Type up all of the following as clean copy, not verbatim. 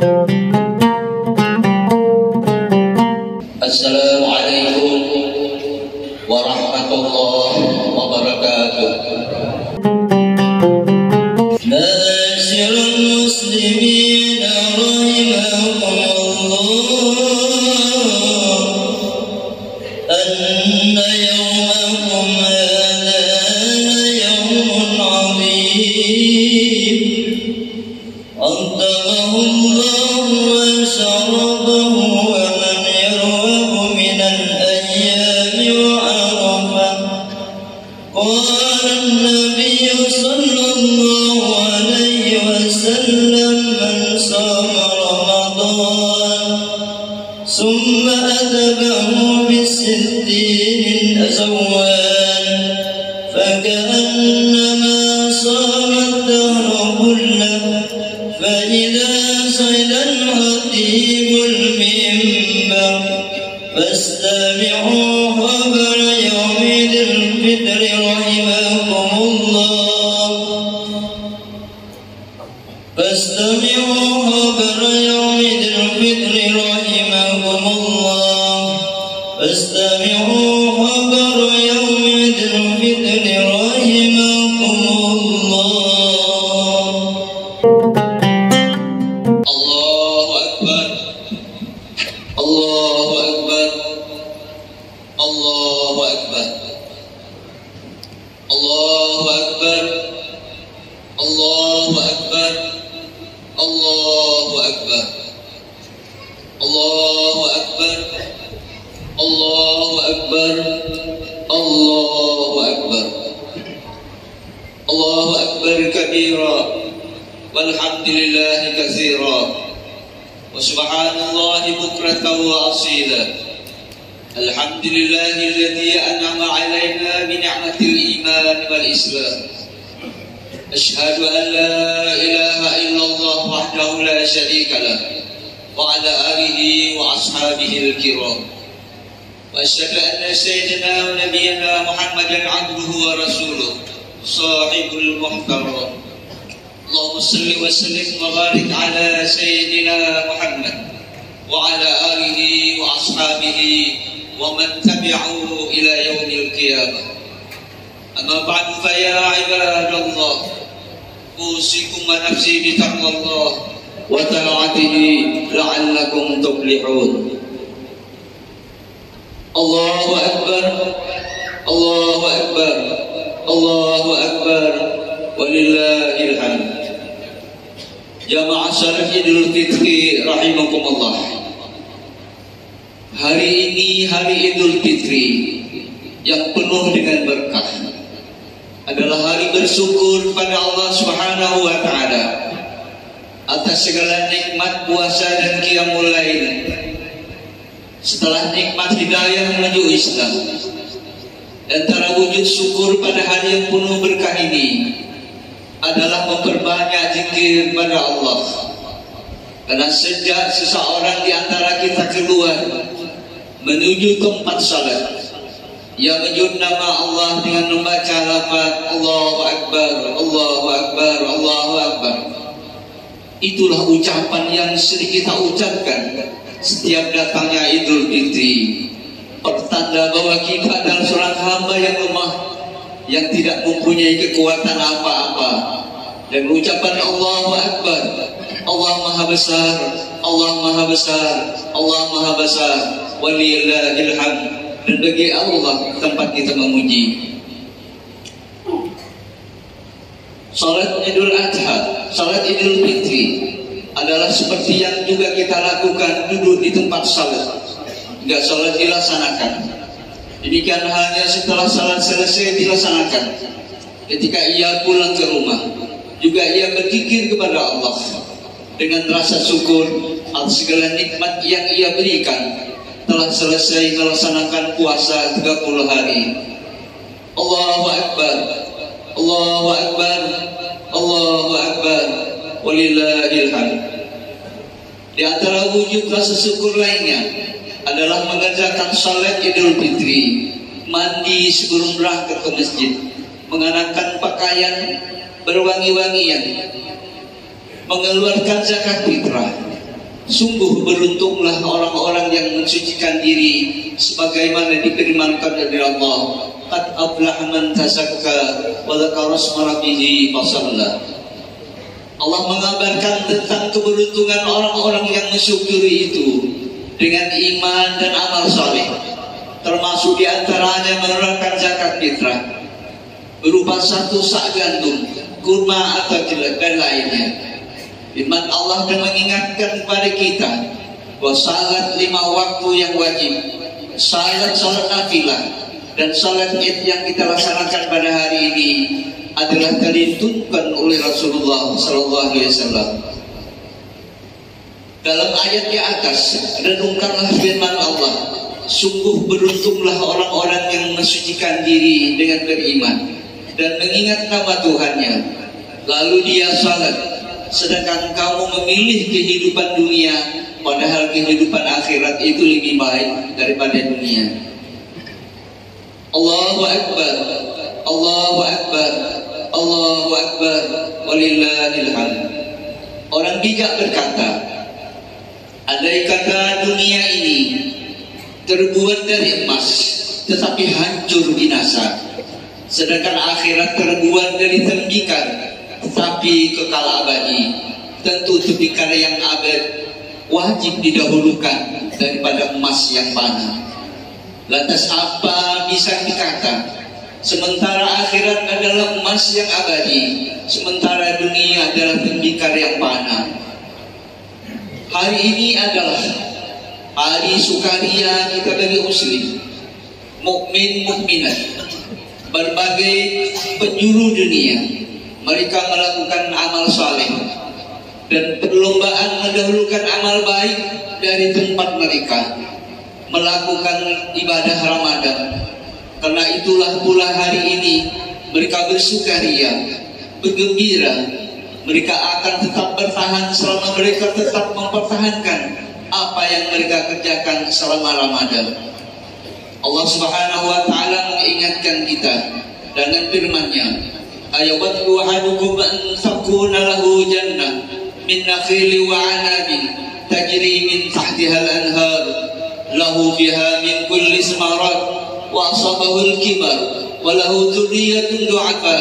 Assalamualaikum warahmatullahi wabarakatuh. Masyarul muslimin rahimakumullah, anna yawmakum hadha yawmun azim, antamahu Allah wa syarabahu wa man yarwahu minan ayyami wa arafah. Qala an-nabiy sallallahu alaihi wasallam, man sama Ramadan summa adbahu bisittin azwan fakannama sama ad-dahra kullahu. فإذا صعد الخطيب المنبر فاستمعوا خبر يوم ذي الفطر رحمكم الله. فاستمعوا خبر يوم ذي الفطر رحمكم الله. فاستمعوا خبر يوم ذي الفطر رحمكم الله. Allahu Akbar, Allahu Akbar, Allahu Akbar, Allahu Akbar, Allahu Akbar, Allahu Akbar, Allahu Akbar, Allahu Akbar, Allahu Akbar, Allahu Akbar kabira, walhamdulillahi katsira, wa subhanallahi bukratan wa asila. Alhamdulillahi alladhi an'ama 'alaina bi ni'matil iman wal islam. Ashhadu an la ilaha illallah wahdahu la syarika lah, wa ala alihi wa ashabihi al-kiram. Wa asyhadu anna sayyidina wa nabiyyana Muhammadan 'abduhu wa rasuluh, sahibul muhtaram. Allahumma salli wa sallim wa barik ala sayyidina Muhammad wa ala alihi wa ashabihi wa man tabi'ahu ila yaumil qiyamah. Amma ba'du, fa ya ibadallah, usikum wa nafsi bi taqwallah wa ta'atihi la'allakum tuflihun. Allahu akbar, Allahu akbar, Allahu akbar, walillahil hamd. Jamaah salat Idul Fitri rahimakumullah. Hari ini hari Idul Fitri yang penuh dengan berkah, adalah hari bersyukur pada Allah Subhanahu wa taala atas segala nikmat puasa dan qiyamul lail. Setelah nikmat hidayah menuju Islam, antara wujud syukur pada hari yang penuh berkah ini adalah memperbanyak zikir pada Allah. Karena sejak seseorang di antara kita keluar menuju tempat salat, ia menyebut nama Allah dengan membaca lafaz Allahu Akbar, Allahu Akbar, Allahu Akbar. Itulah ucapan yang sering kita ucapkan setiap datangnya Idul Fitri, pertanda bahwa kita adalah seorang hamba yang lemah, yang tidak mempunyai kekuatan apa-apa. Dan ucapan Allahu Akbar, Allah Maha Besar, Allah Maha Besar, Allah Maha Besar, walillahil hamd. Dan bagi Allah tempat kita memuji. Salat Idul Adha, salat Idul Fitri adalah seperti yang juga kita lakukan, duduk di tempat salat, enggak salat dilaksanakan. Demikian halnya setelah salat selesai dilaksanakan, ketika ia pulang ke rumah juga ia berzikir kepada Allah dengan rasa syukur atas segala nikmat yang ia berikan. Telah selesai melaksanakan puasa 30 hari. Allahu Akbar, Allahu Akbar, Allahu Akbar, walillahil hamd. Di antara wujud rasa syukur lainnya adalah mengerjakan salat Idul Fitri, mandi sebelum berangkat ke masjid, mengenakan pakaian berwangi-wangian, mengeluarkan zakat fitrah, Sungguh beruntunglah orang-orang yang mensucikan diri sebagaimana difirmankan oleh Allah, qad aflaha man tazakka wa dzakara isma rabbih fasalla. Allah mengabarkan tentang keberuntungan orang-orang yang mensyukuri itu dengan iman dan amal saleh, termasuk diantaranya menunaikan zakat fitrah berupa 1 sak gandum, kurma atau jelek dan lainnya. Firman Allah dan mengingatkan kepada kita bahwa salat 5 waktu yang wajib, salat nafilah, dan salat Id yang kita laksanakan pada hari ini adalah dituntunkan oleh Rasulullah SAW. Dalam ayat di atas, renungkanlah firman Allah, sungguh beruntunglah orang-orang yang mensucikan diri dengan beriman dan mengingat nama Tuhannya, lalu dia salat, sedangkan kamu memilih kehidupan dunia, padahal kehidupan akhirat itu lebih baik daripada dunia. Allahu Akbar, Allahu Akbar, Allahu Akbar, walillahil hamd. Orang bijak berkata, andai kata dunia ini terbuat dari emas tetapi hancur binasa, sedangkan akhirat terbuat dari tembikar tapi kekal abadi, tentu tembikar yang abadi wajib didahulukan daripada emas yang fana. Lantas apa bisa dikata? Sementara akhirat adalah emas yang abadi, sementara dunia adalah tembikar yang fana. Hari ini adalah hari sukaria kita bagi muslim, mukmin mukminat, berbagai penjuru dunia. Mereka melakukan amal saleh dan perlombaan mendahulukan amal baik dari tempat mereka melakukan ibadah Ramadan. Karena itulah pula hari ini mereka bersukaria, bergembira. Mereka akan tetap bertahan selama mereka tetap mempertahankan apa yang mereka kerjakan selama Ramadan. Allah Subhanahu wa taala mengingatkan kita dengan firman-Nya, ayawaddu ahadukum an takuna lahu jannah min nakhili wa anabin tajri min tahtiha al-anhar lahu fiha min kulli samarat wa asabahu al-kibar wa lahu dhurriyyatun du'afa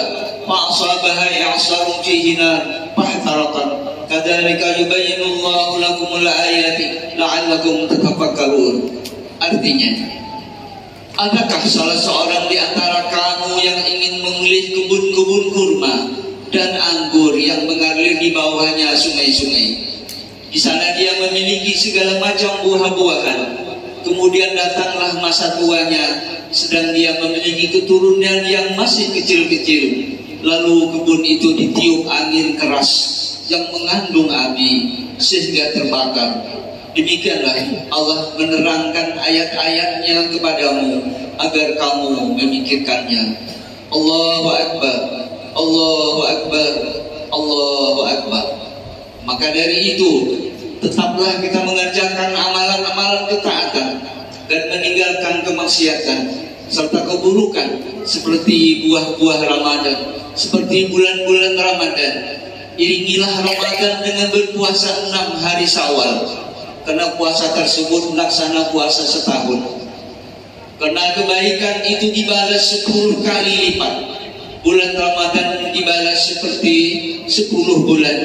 fa asabaha i'sarun fihi nar fahtaraqat kadzalika yubayyinu Allahu lakumul ayati la'allakum tatafakkarun. Artinya, adakah salah seorang di antara kamu yang ingin memilih kebun-kebun kurma dan anggur yang mengalir di bawahnya sungai-sungai? Di sana dia memiliki segala macam buah-buahan. Kemudian datanglah masa tuanya, sedang dia memiliki keturunan yang masih kecil-kecil. Lalu kebun itu ditiup angin keras yang mengandung api sehingga terbakar. Demikianlah Allah menerangkan ayat-ayatnya kepadamu agar kamu memikirkannya. Allahu Akbar, Allahu Akbar, Allahu Akbar. Maka dari itu, tetaplah kita mengerjakan amalan-amalan ketaatan dan meninggalkan kemaksiatan serta keburukan seperti buah-buah Ramadan, seperti bulan-bulan Ramadan. Iringilah Ramadan dengan berpuasa 6 hari Syawal. Karena puasa tersebut laksana puasa setahun. Karena kebaikan itu dibalas 10 kali lipat. Bulan Ramadan dibalas seperti 10 bulan.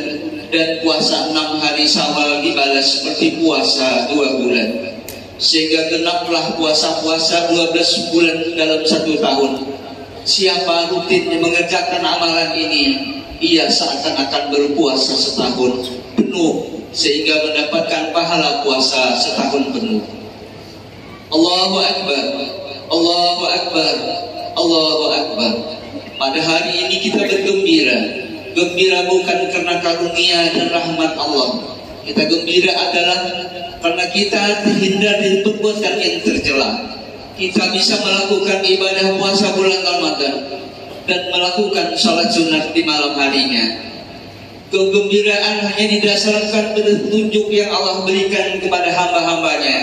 Dan puasa 6 hari Syawal dibalas seperti puasa 2 bulan. Sehingga genaplah puasa-puasa 12 bulan dalam 1 tahun. Siapa rutin mengerjakan amalan ini, ia seakan-akan berpuasa setahun penuh, sehingga mendapatkan pahala puasa setahun penuh. Allahu Akbar, Allahu Akbar, Allahu Akbar. Pada hari ini kita bergembira. Gembira bukan karena karunia dan rahmat Allah. Kita gembira adalah karena kita terhindar dari perbuatan yang tercela. Kita bisa melakukan ibadah puasa bulan Ramadan dan melakukan salat sunat di malam harinya. Kegembiraan hanya didasarkan petunjuk yang Allah berikan kepada hamba-hambanya,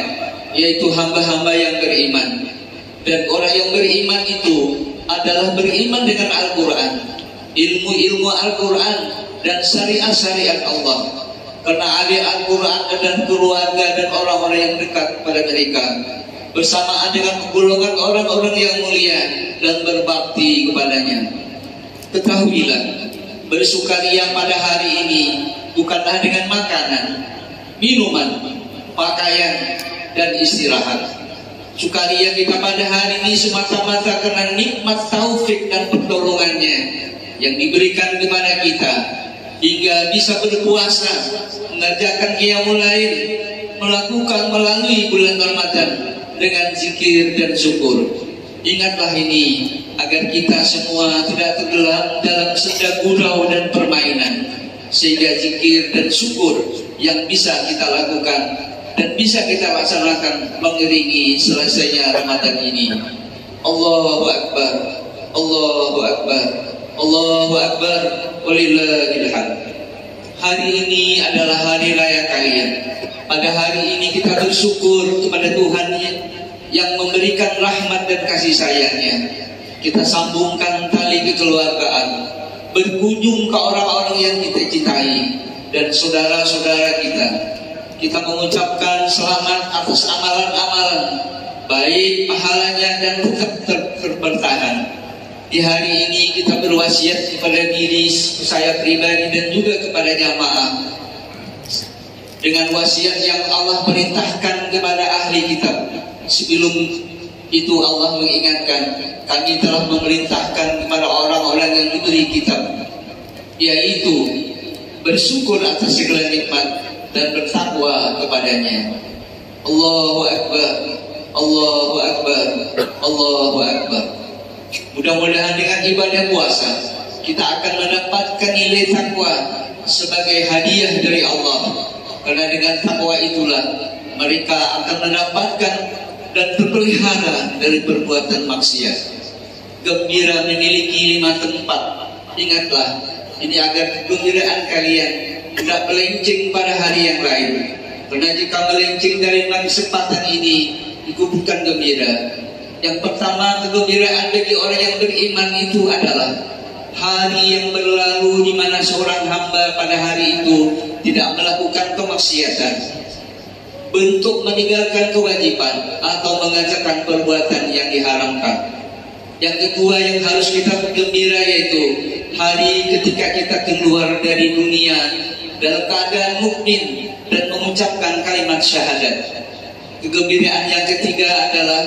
yaitu hamba-hamba yang beriman. Dan orang yang beriman itu adalah beriman dengan Al-Quran, ilmu-ilmu Al-Quran dan syariat-syariat Allah. karena ahli Al-Quran dan keluarga dan orang-orang yang dekat kepada mereka, bersamaan dengan golongan orang-orang yang mulia dan berbakti kepadanya. Ketahuilah, bersukaria pada hari ini bukanlah dengan makanan, minuman, pakaian, dan istirahat. Sukaria kita pada hari ini semata-mata karena nikmat taufik dan pertolongannya yang diberikan kepada kita, hingga bisa berpuasa, mengerjakan qiyamul lail, melakukan melalui bulan Ramadan dengan zikir dan syukur. Ingatlah ini agar kita semua tidak tenggelam dalam senda gurau dan permainan, sehingga zikir dan syukur yang bisa kita lakukan dan bisa kita laksanakan mengiringi selesainya Ramadan ini. Allahu Akbar, Allahu Akbar, Allahu Akbar, walillahil hamd. Hari ini adalah hari raya kalian. Pada hari ini kita bersyukur kepada Tuhan yang memberikan rahmat dan kasih sayangnya. Kita sambungkan tali kekeluargaan, berkunjung ke orang-orang yang kita cintai dan saudara-saudara kita. Kita mengucapkan selamat atas amalan-amalan baik pahalanya dan tetap bertahan. Di hari ini kita berwasiat kepada diri saya pribadi dan juga kepada jamaah dengan wasiat yang Allah perintahkan kepada ahli kitab. Sebelum itu Allah mengingatkan, kami telah memerintahkan kepada orang-orang yang diberi kitab, yaitu bersyukur atas segala nikmat dan bertakwa kepadanya. Allahu Akbar, Allahu Akbar, Allahu Akbar. Mudah-mudahan dengan ibadah puasa kita akan mendapatkan nilai takwa sebagai hadiah dari Allah. Karena dengan takwa itulah mereka akan mendapatkan dan terpelihara dari perbuatan maksiat. Gembira memiliki 5 tempat. Ingatlah, ini agar kegembiraan kalian tidak melenceng pada hari yang lain. Karena jika melenceng dari kesempatan ini, itu bukan gembira. Yang pertama, kegembiraan bagi orang yang beriman itu adalah hari yang berlalu di mana seorang hamba pada hari itu tidak melakukan kemaksiatan, bentuk meninggalkan kewajiban atau mengerjakan perbuatan yang diharamkan. Yang kedua yang harus kita bergembira yaitu hari ketika kita keluar dari dunia dalam keadaan mukmin dan mengucapkan kalimat syahadat. Kegembiraan yang ketiga adalah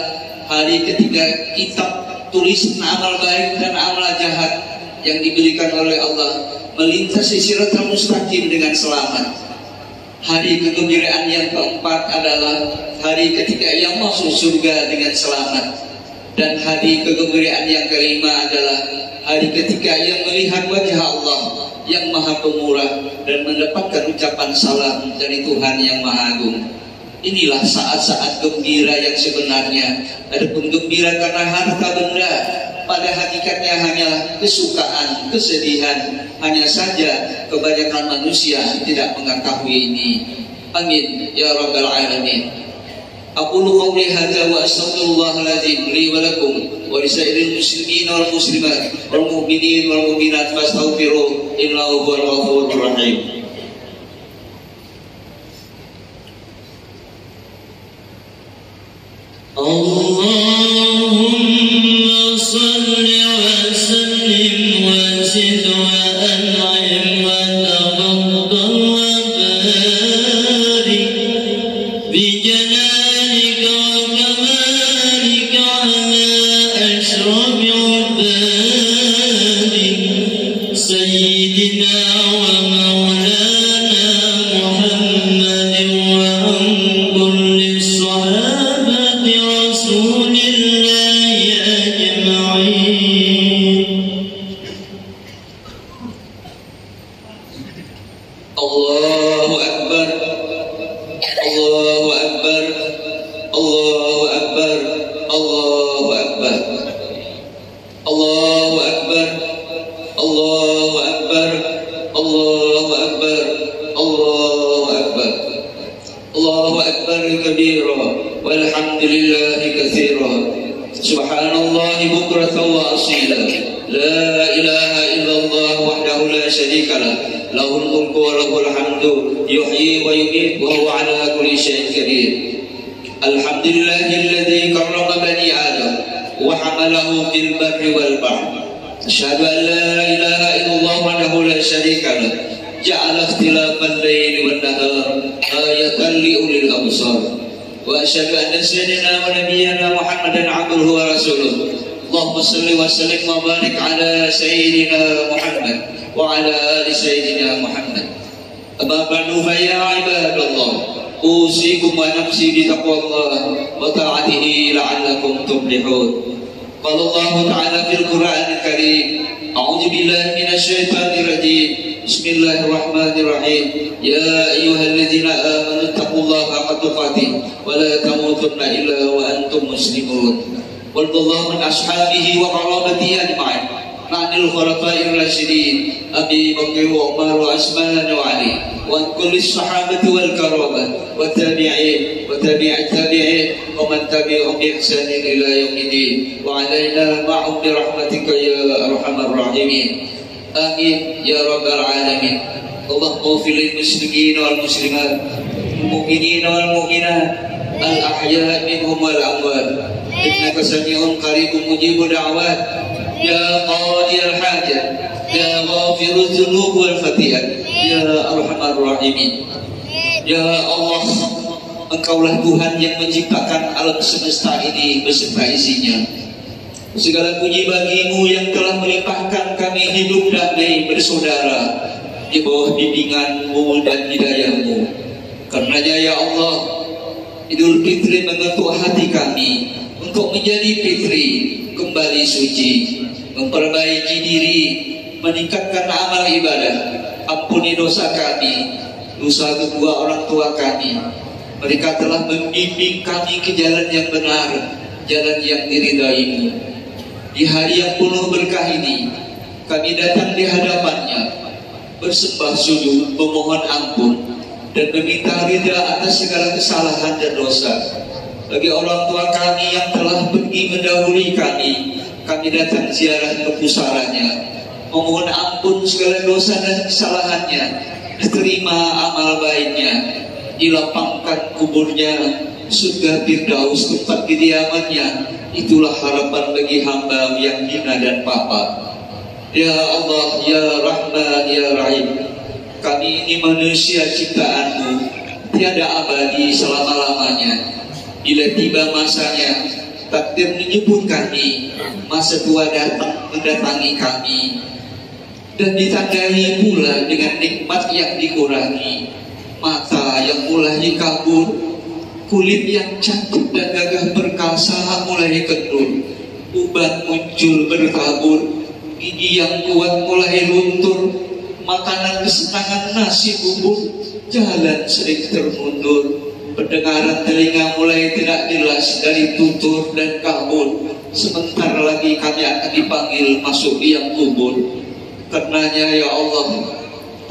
hari ketika kitab tulisan amal baik dan amal jahat yang diberikan oleh Allah melintasi siratal mustaqim dengan selamat. Hari kegembiraan yang keempat adalah hari ketika ia masuk surga dengan selamat. Dan hari kegembiraan yang kelima adalah hari ketika ia melihat wajah Allah yang maha pemurah dan mendapatkan ucapan salam dari Tuhan yang maha agung. Inilah saat-saat gembira yang sebenarnya. Adapun gembira karena harta benda pada hakikatnya hanyalah kesukaan, kesedihan. Hanya saja kebanyakan manusia tidak mengetahui ini. Amin ya rabbal alamin. Aqulu qawli hadza wa astaghfirullahaladzim li wa lakum wa lisairil muslimin wal muslimat wal mu'minin wal mu'minat fastaghfiruh innahu huwal ghafurur rahim. Allahumma salli wa sallim wa zid wa an'im wa tafaddal wa barik bi jalalika wa kamalika ala ashrafi ubadik sayyidina wa maulana Muhammadin wa kulli sahabati Rasulillahi ajma'in. Allahu Akbar, Allahu Akbar, Allahu Akbar, Allahu Akbar, Allahu Akbar, Allahu Akbar, Allahu Akbar, Allahu Akbar, Allahu Akbar kabira walhamdulillahi katsira subhanallahi bukratan wa asila la ilaha illallah wahdahu la syarika lah lahul mulku wa lahul hamdu yuhyi wa yumiit wa huwa ala kulli syai'in qadir. Alhamdulillahilladzi karrama bani Adam wa hamalahu fil barri wal bahri. Asyhadu an la ilaha illallah wahdahu la syarika lah. Ja'ala ikhtilafal laili wan nahar ayatan li ulil absar. Wa asyhadu anna sayyidina wa nabiyyana Muhammadan abduhu wa rasuluh. Allahumma salli wa sallim wa barik ala sayyidina Muhammad wa ala ali sayyidina Muhammad. Amma ba'du fa ya ibadallah, usikum wa nafsi bi taqwallah wa ta'atihi la'allakum tuflihun. Qala Allah ta'ala fil Qur'anil Karim, a'udzu billahi minasy syaithanir rajim. Bismillahirrahmanirrahim. Ya ayyuhalladzina amanu taqullaha haqqa tuqatih wa la tamutunna illa wa antum muslimun. Wallahu min ashabihi wa qarabatihi ajma'in. Ma'anil khulafa'ir rasyidin Abi Bakr wa Umar wa Utsman wa Ali wa kulli sahabati wal karamah wa tabi'in wa tabi'at tabi'in wa man tabi'ahum bi ihsanin ila yaumiddin wa alaina ma'hum bi rahmatika ya arhamar rahimin. Amin ya rabbal alamin. Allahumma fil muslimin wal muslimat, mu'minin wal mu'minat, al ahya' minhum wal amwat. Innaka sami'un qaribun mujibud da'wat. Ya qadiyal hajat, ya ghafirul dzunub wal khati'at, ya arhamar rahimin. Ya Allah, Engkaulah Tuhan yang menciptakan alam semesta ini beserta isinya. Segala puji bagimu yang telah melimpahkan kami hidup damai bersaudara di bawah bimbinganmu dan hidayahmu. Karenanya ya Allah, Idul Fitri mengetuk hati kami untuk menjadi fitri, kembali suci, memperbaiki diri, meningkatkan amal ibadah. Ampuni dosa kami, dosa kedua orang tua kami. Mereka telah membimbing kami ke jalan yang benar, jalan yang diridaimu. Di hari yang penuh berkah ini, kami datang di hadapannya, bersembah sujud, memohon ampun, dan meminta ridha atas segala kesalahan dan dosa. Bagi orang tua kami yang telah pergi mendahului kami datang ziarah ke pusaranya, memohon ampun segala dosa dan kesalahannya, diterima amal baiknya, dilapangkan kuburnya, surga Firdaus tempat kediamannya. Itulah harapan bagi hamba yang hina dan papa. Ya Allah, ya Rahman, ya Rahim, kami ini manusia ciptaanmu, tiada abadi selama-lamanya. Bila tiba masanya, takdir menyebut kami, masa tua datang mendatangi kami, dan ditandai pula dengan nikmat yang dikurangi, mata yang mulai kabur, kulit yang cantik dan gagah perkasa mulai kendul, uban muncul bertabur, gigi yang kuat mulai luntur, makanan kesenangan nasi bubur, jalan sering termundur, pendengaran telinga mulai tidak jelas dari tutur dan kabur. Sebentar lagi kami akan dipanggil masuk liang kubur. Karenanya ya Allah,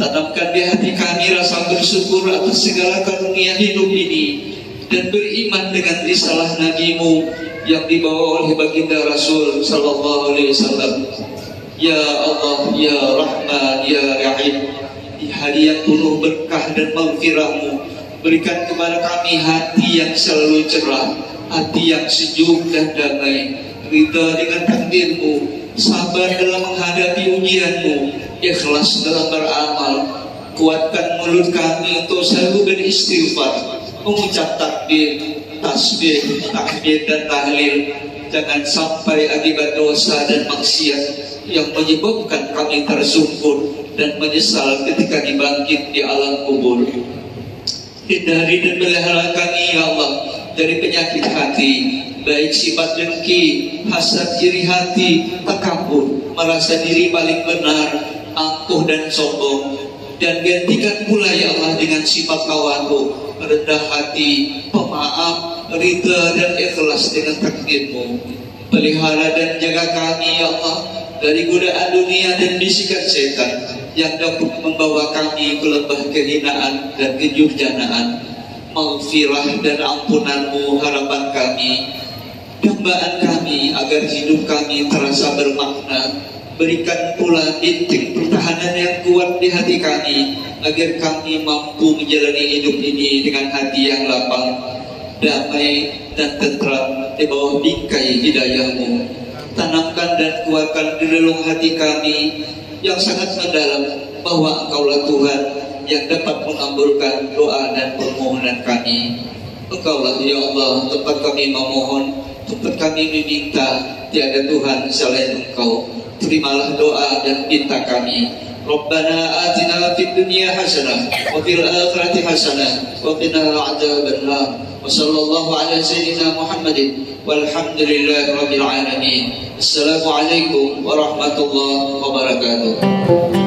tanamkan di hati kami rasa bersyukur atas segala karunia hidup ini, dan beriman dengan risalah Nabi-Mu yang dibawa oleh baginda Rasul sallallahu alaihi wasallam. Ya Allah, ya Rahman, ya Rahim, di hari yang penuh berkah dan maghfirah-Mu, berikan kepada kami hati yang selalu cerah, hati yang sejuk dan damai, ridha dengan takdir-Mu, sabar dalam menghadapi ujian-Mu, ikhlas dalam beramal. Kuatkan mulut kami untuk selalu beristighfar, mengucap takbir, tasbih, tahmid dan tahlil. Jangan sampai akibat dosa dan maksiat yang menyebabkan kami tersungkur dan menyesal ketika dibangkit di alam kubur. Hindari dan pelihara kami ya Allah dari penyakit hati, baik sifat dengki, hasad, iri hati, takabur, merasa diri paling benar, angkuh dan sombong. Dan gantikan pula ya Allah dengan sifat tawadhu, rendah hati, pemaaf, ridha dan ikhlas dengan takdir-Mu. Pelihara dan jaga kami ya Allah dari godaan dunia dan bisikan setan yang dapat membawa kami ke lembah kehinaan dan kejurjanaan. Maghfirah dan ampunan-Mu harapan kami, dambaan kami agar hidup kami terasa bermakna, Berikan pula intik pertahanan yang kuat di hati kami, agar kami mampu menjalani hidup ini dengan hati yang lapang, damai dan tentram di bawah bingkai hidayah-Mu. Tanamkan dan kuatkan di relung hati kami yang sangat mendalam bahwa Engkaulah Tuhan yang dapat mengabulkan doa dan permohonan kami. Engkaulah ya Allah tempat kami memohon, tempat kami meminta, tiada Tuhan selain Engkau. Terimalah doa dan pinta kami. Rabbana atina fid dunya hasanah wa fil akhirati hasanah wa qina adzabannar. Wa sallallahu ala sayyidina Muhammadin walhamdulillahi rabbil alamin. Assalamualaikum warahmatullahi wabarakatuh.